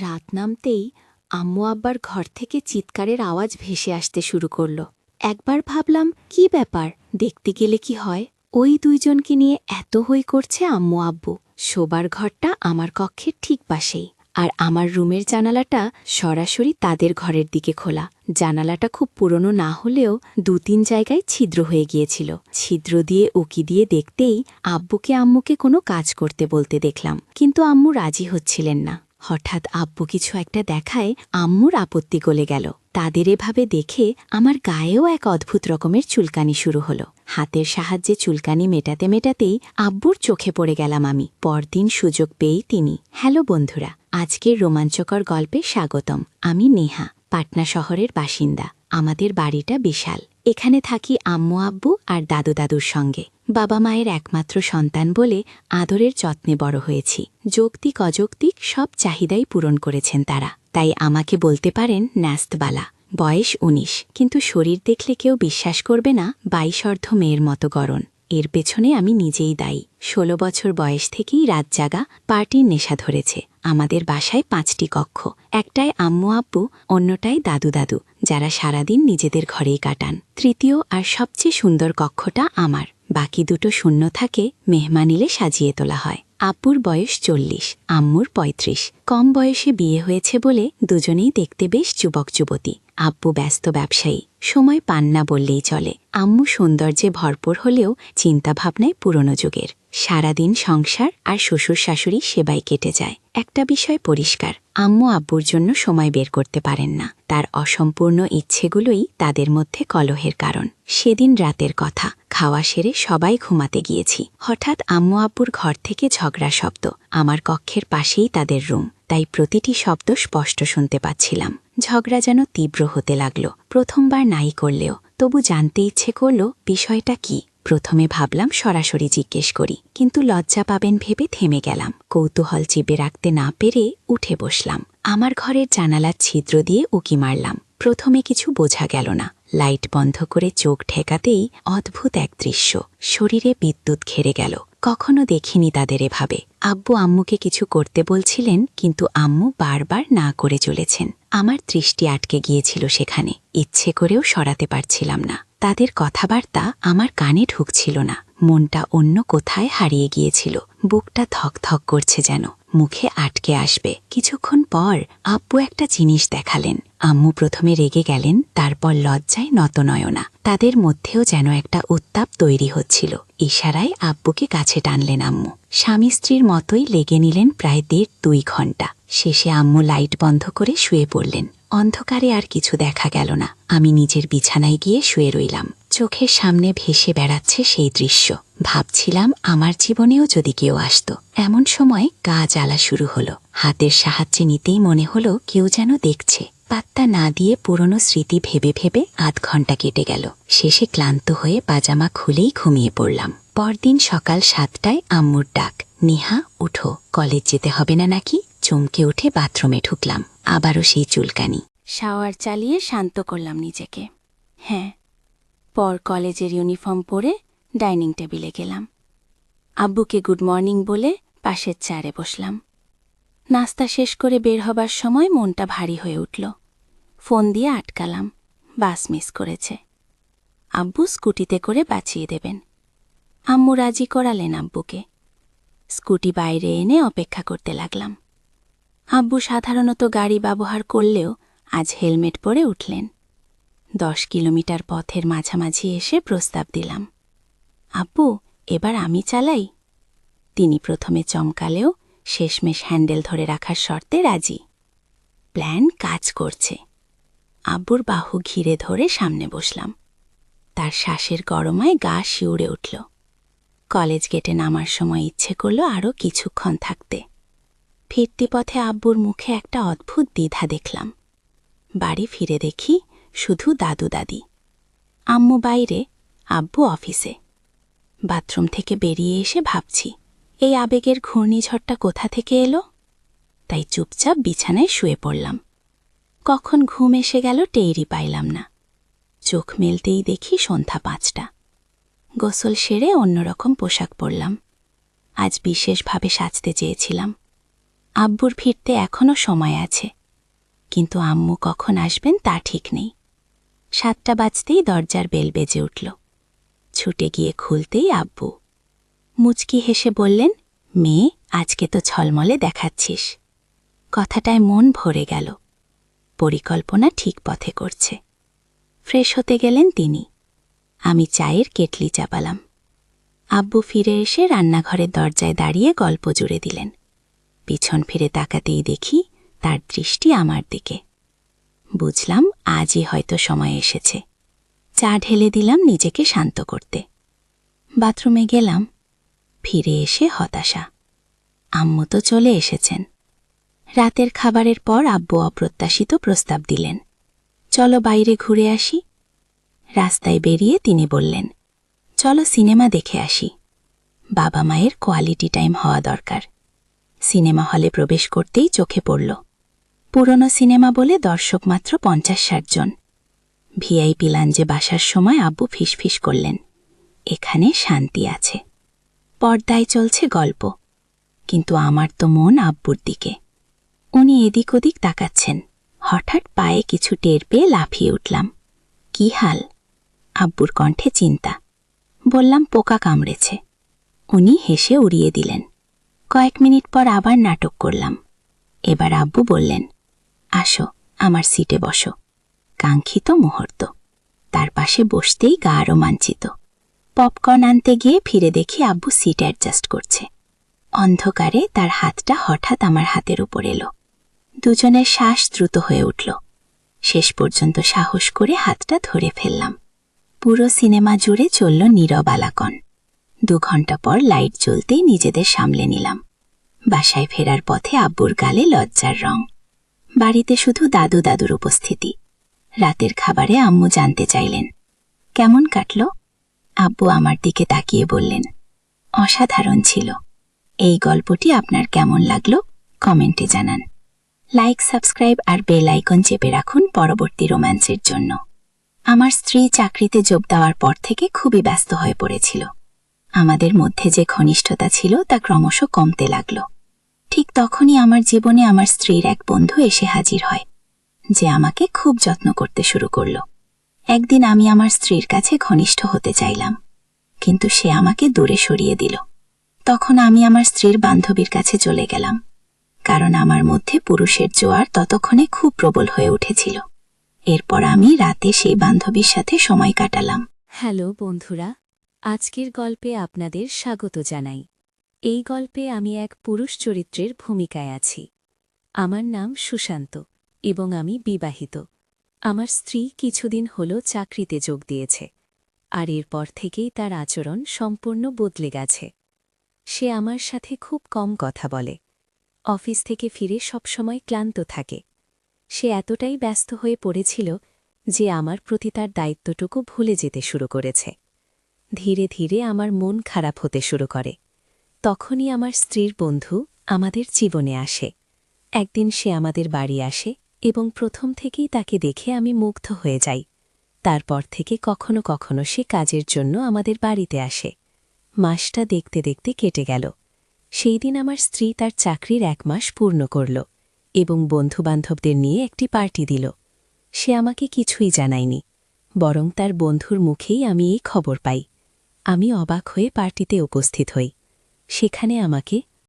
রাত নামতেই আম্মু আব্বার ঘর থেকে চিৎকারের আওয়াজ ভেসে আসতে শুরু করল। একবার ভাবলাম কি ব্যাপার, দেখতে গেলে কি হয়। ওই দুইজনকে নিয়ে এত হই করছে আম্মু আব্বু। শোবার ঘরটা আমার কক্ষের ঠিক পাশেই, আর আমার রুমের জানালাটা সরাসরি তাদের ঘরের দিকে খোলা। জানালাটা খুব পুরনো না হলেও ২-৩ জায়গায় ছিদ্র হয়ে গিয়েছিল। ছিদ্র দিয়ে উকি দিয়ে দেখতেই আব্বুকে আম্মুকে কোনো কাজ করতে বলতে দেখলাম, কিন্তু আম্মু রাজি হচ্ছিলেন না। হঠাৎ আব্বু কিছু একটা দেখায় আম্মুর আপত্তি গলে গেল। তাদের এভাবে দেখে আমার গায়েও এক অদ্ভুত রকমের চুলকানি শুরু হলো। হাতের সাহায্যে চুলকানি মেটাতে মেটাতেই আব্বুর চোখে পড়ে গেলাম আমি। পরদিন সুযোগ পেয়েই তিনি, হ্যালো বন্ধুরা, আজকের রোমাঞ্চকর গল্পে স্বাগতম। আমি নেহা, পাটনা শহরের বাসিন্দা। আমাদের বাড়িটা বিশাল। এখানে থাকি আম্মু আব্বু আর দাদু দাদুর সঙ্গে। বাবা মায়ের একমাত্র সন্তান বলে আদরের যত্নে বড় হয়েছি। যৌক্তিক অযৌক্তিক সব চাহিদাই পূরণ করেছেন তারা, তাই আমাকে বলতে পারেন ন্যাস্তবালা। বয়স ১৯, কিন্তু শরীর দেখলে কেউ বিশ্বাস করবে না ২২ অর্ধ মেয়ের মতো গড়ন। এর পেছনে আমি নিজেই দায়ী। ১৬ বছর বয়স থেকেই রাত জাগা, পার্টির নেশা ধরেছে। আমাদের বাসায় ৫টি কক্ষ, একটায় আম্মু আব্বু, অন্যটায় দাদু দাদু, যারা সারাদিন নিজেদের ঘরেই কাটান। তৃতীয় আর সবচেয়ে সুন্দর কক্ষটা আমার। বাকি দুটো শূন্য থাকে, মেহমান এলে সাজিয়ে তোলা হয়। আব্বুর বয়স ৪০, আম্মুর ৩৫। কম বয়সে বিয়ে হয়েছে বলে দুজনেই দেখতে বেশ যুবক যুবতী। আব্বু ব্যস্ত ব্যবসায়ী, সময় পান না বললেই চলে। আম্মু সৌন্দর্যে ভরপুর হলেও চিন্তাভাবনায় পুরনো যুগের। সারাদিন সংসার আর শ্বশুর শাশুড়ি সেবায় কেটে যায়। একটা বিষয় পরিষ্কার, আম্মু আব্বুর জন্য সময় বের করতে পারেন না। তার অসম্পূর্ণ ইচ্ছেগুলোই তাদের মধ্যে কলহের কারণ। সেদিন রাতের কথা, খাওয়া সেরে সবাই ঘুমাতে গিয়েছি। হঠাৎ আম্মু আব্বুর ঘর থেকে ঝগড়া শব্দ। আমার কক্ষের পাশেই তাদের রুম, তাই প্রতিটি শব্দ স্পষ্ট শুনতে পাচ্ছিলাম। ঝগড়া যেন তীব্র হতে লাগল। প্রথমবার নাই করলেও তবু জানতে ইচ্ছে করল বিষয়টা কি। প্রথমে ভাবলাম সরাসরি জিজ্ঞেস করি, কিন্তু লজ্জা পাবেন ভেবে থেমে গেলাম। কৌতূহল চেপে রাখতে না পেরে উঠে বসলাম। আমার ঘরের জানালার ছিদ্র দিয়ে উকি মারলাম। প্রথমে কিছু বোঝা গেল না। লাইট বন্ধ করে চোখ ঠেকাতেই অদ্ভুত এক দৃশ্য। শরীরে বিদ্যুৎ ঘেরে গেল। কখনো দেখিনি তাদের এভাবে। আব্বু আম্মুকে কিছু করতে বলছিলেন, কিন্তু আম্মু বারবার না করে চলেছেন। আমার দৃষ্টি আটকে গিয়েছিল সেখানে। ইচ্ছে করেও সরাতে পারছিলাম না। তাদের কথাবার্তা আমার কানে ঢুকছিল না। মনটা অন্য কোথায় হারিয়ে গিয়েছিল। বুকটা ধকধক করছে যেন, মুখে আটকে আসবে। কিছুক্ষণ পর আব্বু একটা জিনিস দেখালেন। আম্মু প্রথমে রেগে গেলেন, তারপর লজ্জায় নতনয়না। তাদের মধ্যেও যেন একটা উত্তাপ তৈরি হচ্ছিল। ইশারায় আব্বুকে কাছে টানলেন আম্মু। স্বামী স্ত্রীর মতোই লেগে নিলেন প্রায় ১.৫-২ ঘণ্টা। শেষে আম্মু লাইট বন্ধ করে শুয়ে পড়লেন। অন্ধকারে আর কিছু দেখা গেল না। আমি নিজের বিছানায় গিয়ে শুয়ে রইলাম। চোখের সামনে ভেসে বেড়াচ্ছে সেই দৃশ্য। ভাবছিলাম আমার জীবনেও যদি কেউ আসত। এমন সময় গা জ্বালা শুরু হলো। হাতের সাহায্যে নিতেই মনে হলো কেউ যেন দেখছে। পাত্তা না দিয়ে পুরনো স্মৃতি ভেবে ভেবে ৮ ঘণ্টা কেটে গেল। শেষে ক্লান্ত হয়ে পাজামা খুলেই ঘুমিয়ে পড়লাম। পরদিন সকাল ৭টায় আম্মুর ডাক, নেহা উঠো, কলেজ যেতে হবে না নাকি? চমকে উঠে বাথরুমে ঢুকলাম। আবারও সেই চুলকানি। শাওয়ার চালিয়ে শান্ত করলাম নিজেকে। হ্যাঁ, পর কলেজের ইউনিফর্ম পরে ডাইনিং টেবিলে গেলাম। আব্বুকে গুড মর্নিং বলে পাশের চেয়ারে বসলাম। নাস্তা শেষ করে বের হবার সময় মনটা ভারী হয়ে উঠল। ফোন দিয়ে আটকালাম, বাস মিস করেছে। আব্বু স্কুটিতে করে বাঁচিয়ে দেবেন। আম্মু রাজি করালেন আব্বুকে। স্কুটি বাইরে এনে অপেক্ষা করতে লাগলাম। আব্বু সাধারণত গাড়ি ব্যবহার করলেও আজ হেলমেট পরে উঠলেন। ১০ কিলোমিটার পথের মাঝামাঝি এসে প্রস্তাব দিলাম, আব্বু এবার আমি চালাই। তিনি প্রথমে চমকালেও শেষমেশ হ্যান্ডেল ধরে রাখার শর্তে রাজি। প্ল্যান কাজ করছে। আব্বুর বাহু ঘিরে ধরে সামনে বসলাম। তার শ্বাসের গরমায় গা শিউরে উঠল। কলেজ গেটে নামার সময় ইচ্ছে করল আরও কিছুক্ষণ থাকতে। ফিরতি পথে আব্বুর মুখে একটা অদ্ভুত দ্বিধা দেখলাম। বাড়ি ফিরে দেখি শুধু দাদু দাদি। আম্মু বাইরে, আব্বু অফিসে। বাথরুম থেকে বেরিয়ে এসে ভাবছি, এই আবেগের ঘূর্ণিঝড়টা কোথা থেকে এলো? তাই চুপচাপ বিছানায় শুয়ে পড়লাম। কখন ঘুম এসে গেল টেরই পাইলাম না। চোখ মেলতেই দেখি সন্ধ্যা ৫টা। গোসল সেরে অন্যরকম পোশাক পরলাম। আজ বিশেষভাবে সাজতে চেয়েছিলাম। আব্বুর ফিরতে এখনও সময় আছে, কিন্তু আম্মু কখন আসবেন তা ঠিক নেই। 7টা বাজতেই দরজার বেল বেজে উঠল। ছুটে গিয়ে খুলতেই আব্বু মুচকি হেসে বললেন, মেয়ে, আজকে তো ছলমলে দেখাচ্ছিস। কথাটায় মন ভরে গেল। পরিকল্পনা ঠিক পথে করছে। ফ্রেশ হতে গেলেন তিনি। আমি চায়ের কেটলি চাপালাম। আব্বু ফিরে এসে রান্নাঘরের দরজায় দাঁড়িয়ে গল্প জুড়ে দিলেন। পিছন ফিরে তাকাতেই দেখি তার দৃষ্টি আমার দিকে। বুঝলাম আজই হয়তো সময় এসেছে। চা ঢেলে দিলাম নিজেকে শান্ত করতে। বাথরুমে গেলাম। ফিরে এসে হতাশা। আম্মু তো চলে এসেছেন। রাতের খাবারের পর আব্বু অপ্রত্যাশিত প্রস্তাব দিলেন, চলো বাইরে ঘুরে আসি। রাস্তায় বেরিয়ে তিনি বললেন, চলো সিনেমা দেখে আসি। বাবা মায়ের কোয়ালিটি টাইম হওয়া দরকার। সিনেমা হলে প্রবেশ করতেই চোখে পড়ল, পুরনো সিনেমা বলে দর্শক মাত্র 50-60 জন। ভিআইপি লাঞ্জে বাসার সময় আব্বু ফিসফিস করলেন, এখানে শান্তি আছে, পর্দায় চলছে গল্প। কিন্তু আমার তো মন আব্বুর দিকে। উনি এদিক ওদিক তাকাচ্ছেন। হঠাৎ পায়ে কিছু টের পেয়ে লাফিয়ে উঠলাম। কি হাল? আব্বুর কণ্ঠে চিন্তা। বললাম, পোকা কামড়েছে। উনি হেসে উড়িয়ে দিলেন। কয়েক মিনিট পর আবার নাটক করলাম। এবার আব্বু বললেন, আসো, আমার সিটে বসো। কাঙ্ক্ষিত মুহূর্ত। তার পাশে বসতেই গা রোমাঞ্চিত। পপকর্ন আনতে গিয়ে ফিরে দেখি আব্বু সিট অ্যাডজাস্ট করছে। অন্ধকারে তার হাতটা হঠাৎ আমার হাতের উপর এলো। দুজনের শ্বাস দ্রুত হয়ে উঠল। শেষ পর্যন্ত সাহস করে হাতটা ধরে ফেললাম। পুরো সিনেমা জুড়ে চলল নীরব আলাকন। 2 ঘন্টা পর লাইট জ্বলতেই নিজেদের সামলে নিলাম। বাসায় ফেরার পথে আব্বুর গালে লজ্জার রং। বাড়িতে শুধু দাদুর উপস্থিতি। রাতের খাবারে আম্মু জানতে চাইলেন, কেমন কাটল? আব্বু আমার দিকে তাকিয়ে বললেন, অসাধারণ ছিল। এই গল্পটি আপনার কেমন লাগলো কমেন্টে জানান। লাইক, সাবস্ক্রাইব আর বেল আইকন চেপে রাখুন পরবর্তী রোম্যান্সের জন্য। আমার স্ত্রী চাকরিতে যোগ দেওয়ার পর থেকে খুবই ব্যস্ত হয়ে পড়েছিল। আমাদের মধ্যে যে ঘনিষ্ঠতা ছিল তা ক্রমশ কমতে লাগল। ঠিক তখনই আমার জীবনে আমার স্ত্রীর এক বন্ধু এসে হাজির হয়, যে আমাকে খুব যত্ন করতে শুরু করল। একদিন আমি আমার স্ত্রীর কাছে ঘনিষ্ঠ হতে চাইলাম, কিন্তু সে আমাকে দূরে সরিয়ে দিল। তখন আমি আমার স্ত্রীর বান্ধবীর কাছে চলে গেলাম, কারণ আমার মধ্যে পুরুষের জোয়ার ততক্ষণে খুব প্রবল হয়ে উঠেছিল। এরপর আমি রাতে সেই বান্ধবীর সাথে সময় কাটালাম। হ্যালো বন্ধুরা, আজকের গল্পে আপনাদের স্বাগত জানাই। এই গল্পে আমি এক পুরুষ চরিত্রের ভূমিকায় আছি। আমার নাম সুশান্ত এবং আমি বিবাহিত। আমার স্ত্রী কিছুদিন হল চাকরিতে যোগ দিয়েছে, আর এরপর থেকেই তার আচরণ সম্পূর্ণ বদলে গেছে। সে আমার সাথে খুব কম কথা বলে। অফিস থেকে ফিরে সবসময় ক্লান্ত থাকে। সে এতটাই ব্যস্ত হয়ে পড়েছিল যে আমার প্রতি তার দায়িত্বটুকু ভুলে যেতে শুরু করেছে। ধীরে ধীরে আমার মন খারাপ হতে শুরু করে। তখনই আমার স্ত্রীর বন্ধু আমাদের জীবনে আসে। একদিন সে আমাদের বাড়ি আসে এবং প্রথম থেকেই তাকে দেখে আমি মুগ্ধ হয়ে যাই। তারপর থেকে কখনো কখনো সে কাজের জন্য আমাদের বাড়িতে আসে। মাসটা দেখতে দেখতে কেটে গেল। সেই দিন আমার স্ত্রী তার চাকরির 1 মাস পূর্ণ করল এবং বন্ধুবান্ধবদের নিয়ে একটি পার্টি দিল। সে আমাকে কিছুই জানায়নি, বরং তার বন্ধুর মুখেই আমি এই খবর পাই। আমি অবাক হয়ে পার্টিতে উপস্থিত হই। সেখানে আমাকে